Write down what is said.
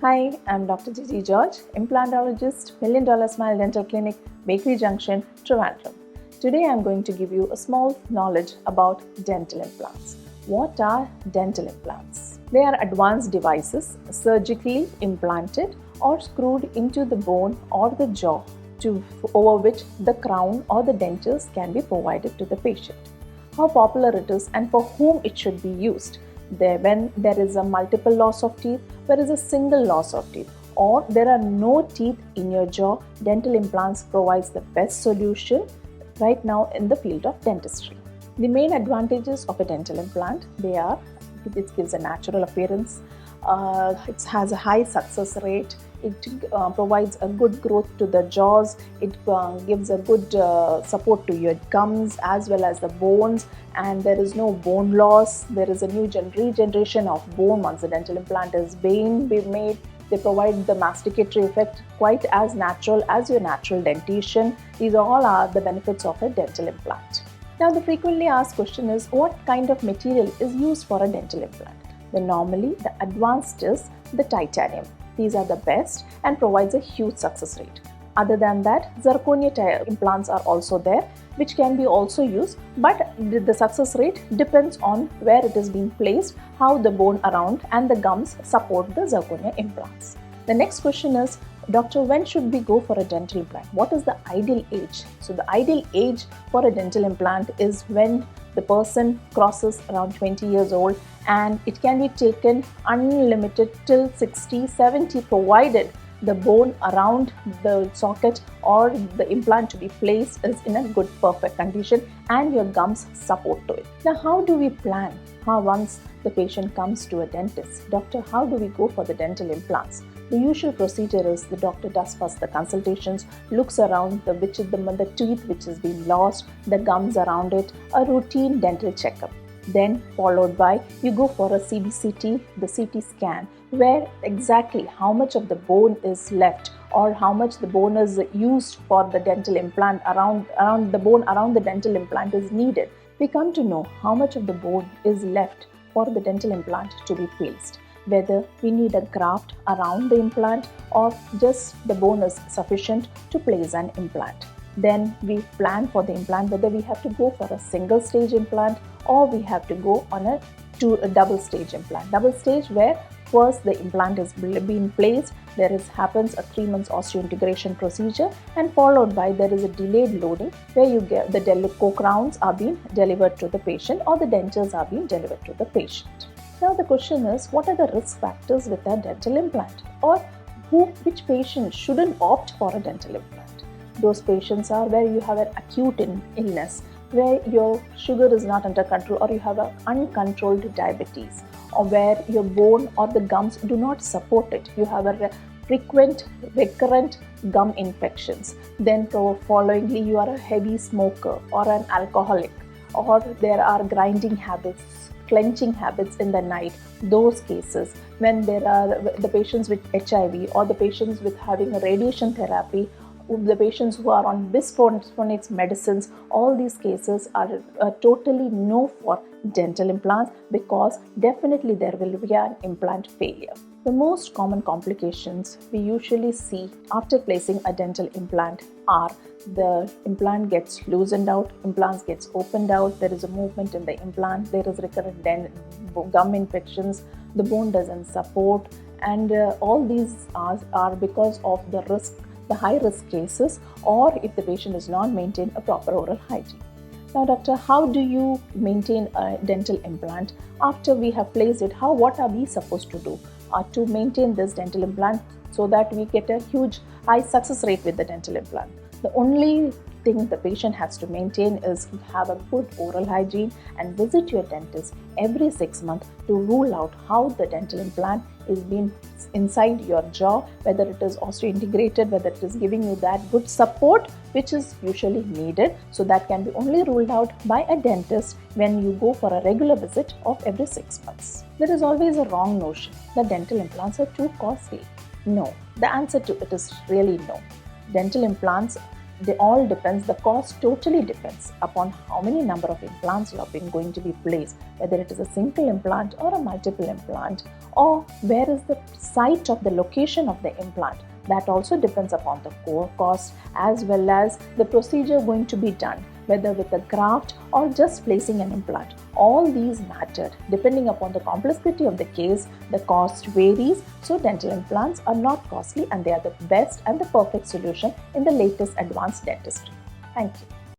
Hi, I'm Dr. Gigi George, implantologist, Million Dollar Smile Dental Clinic, Bakery Junction, Trivandrum. Today I'm going to give you a small knowledge about dental implants. What are dental implants? They are advanced devices surgically implanted or screwed into the bone or the jaw over which the crown or the dentures can be provided to the patient. How popular it is and for whom it should be used. When there is a multiple loss of teeth, there is a single loss of teeth, or there are no teeth in your jaw, dental implants provides the best solution right now in the field of dentistry. The main advantages of a dental implant, it gives a natural appearance, it has a high success rate, it provides a good growth to the jaws, it gives a good support to your gums as well as the bones, and there is no bone loss. There is a new regeneration of bone once the dental implant is being made. They provide the masticatory effect quite as natural as your natural dentition. These all are the benefits of a dental implant. Now the frequently asked question is, what kind of material is used for a dental implant? Then normally the advanced is the titanium. These are the best and provides a huge success rate. Other than that, zirconia implants are also there, which can be also used, but the success rate depends on where it is being placed, how the bone around and the gums support the zirconia implants. The next question is, Doctor, when should we go for a dental implant? What is the ideal age? So the ideal age for a dental implant is when the person crosses around 20 years old, and it can be taken unlimited till 60, 70, provided the bone around the socket or the implant to be placed is in a good, perfect condition and your gums support to it. Now, how do we plan? Once the patient comes to a dentist, doctor, how do we go for the dental implants? The usual procedure is the doctor does first the consultations, looks around the teeth which has been lost, the gums around it, a routine dental checkup. Then followed by you go for a CBCT, the CT scan, where exactly how much of the bone is left or how much the bone is used for the dental implant around the bone around the dental implant is needed. We come to know how much of the bone is left for the dental implant to be placed, whether we need a graft around the implant or just the bone is sufficient to place an implant. Then we plan for the implant whether we have to go for a single stage implant or we have to go on a double stage implant. Double stage where first the implant is being placed, happens a 3 months osseointegration procedure, and followed by there is a delayed loading where you get the co-crowns are being delivered to the patient or the dentures are being delivered to the patient. Now the question is, what are the risk factors with a dental implant, or which patients shouldn't opt for a dental implant? Those patients are where you have an acute illness, where your sugar is not under control or you have an uncontrolled diabetes, or where your bone or the gums do not support it. You have a frequent recurrent gum infections. Then followingly you are a heavy smoker or an alcoholic, or there are grinding habits, clenching habits in the night. Those cases, when there are the patients with HIV or the patients with having a radiation therapy, the patients who are on bisphosphonates medicines, all these cases are totally no for dental implants, because definitely there will be an implant failure. The most common complications we usually see after placing a dental implant are the implant gets loosened out, implants gets opened out, there is a movement in the implant, there is recurrent gum infections, the bone doesn't support, and all these are because of the high risk cases, or if the patient does not maintain a proper oral hygiene. Now, doctor, how do you maintain a dental implant after we have placed it? What are we supposed to do to maintain this dental implant so that we get a huge high success rate with the dental implant? The only thing the patient has to maintain is have a good oral hygiene and visit your dentist every 6 months to rule out how the dental implant is being inside your jaw, whether it is osseointegrated, whether it is giving you that good support which is usually needed. So that can be only ruled out by a dentist when you go for a regular visit of every 6 months. There is always a wrong notion that dental implants are too costly. No, the answer to it is really no. Dental implants they all depends, the cost totally depends upon how many number of implants you are going to be placed, whether it is a single implant or a multiple implant, or where is the site of the location of the implant. That also depends upon the core cost as well as the procedure going to be done, whether with a graft or just placing an implant. All these matter. Depending upon the complexity of the case, the cost varies. So dental implants are not costly and they are the best and the perfect solution in the latest advanced dentistry. Thank you.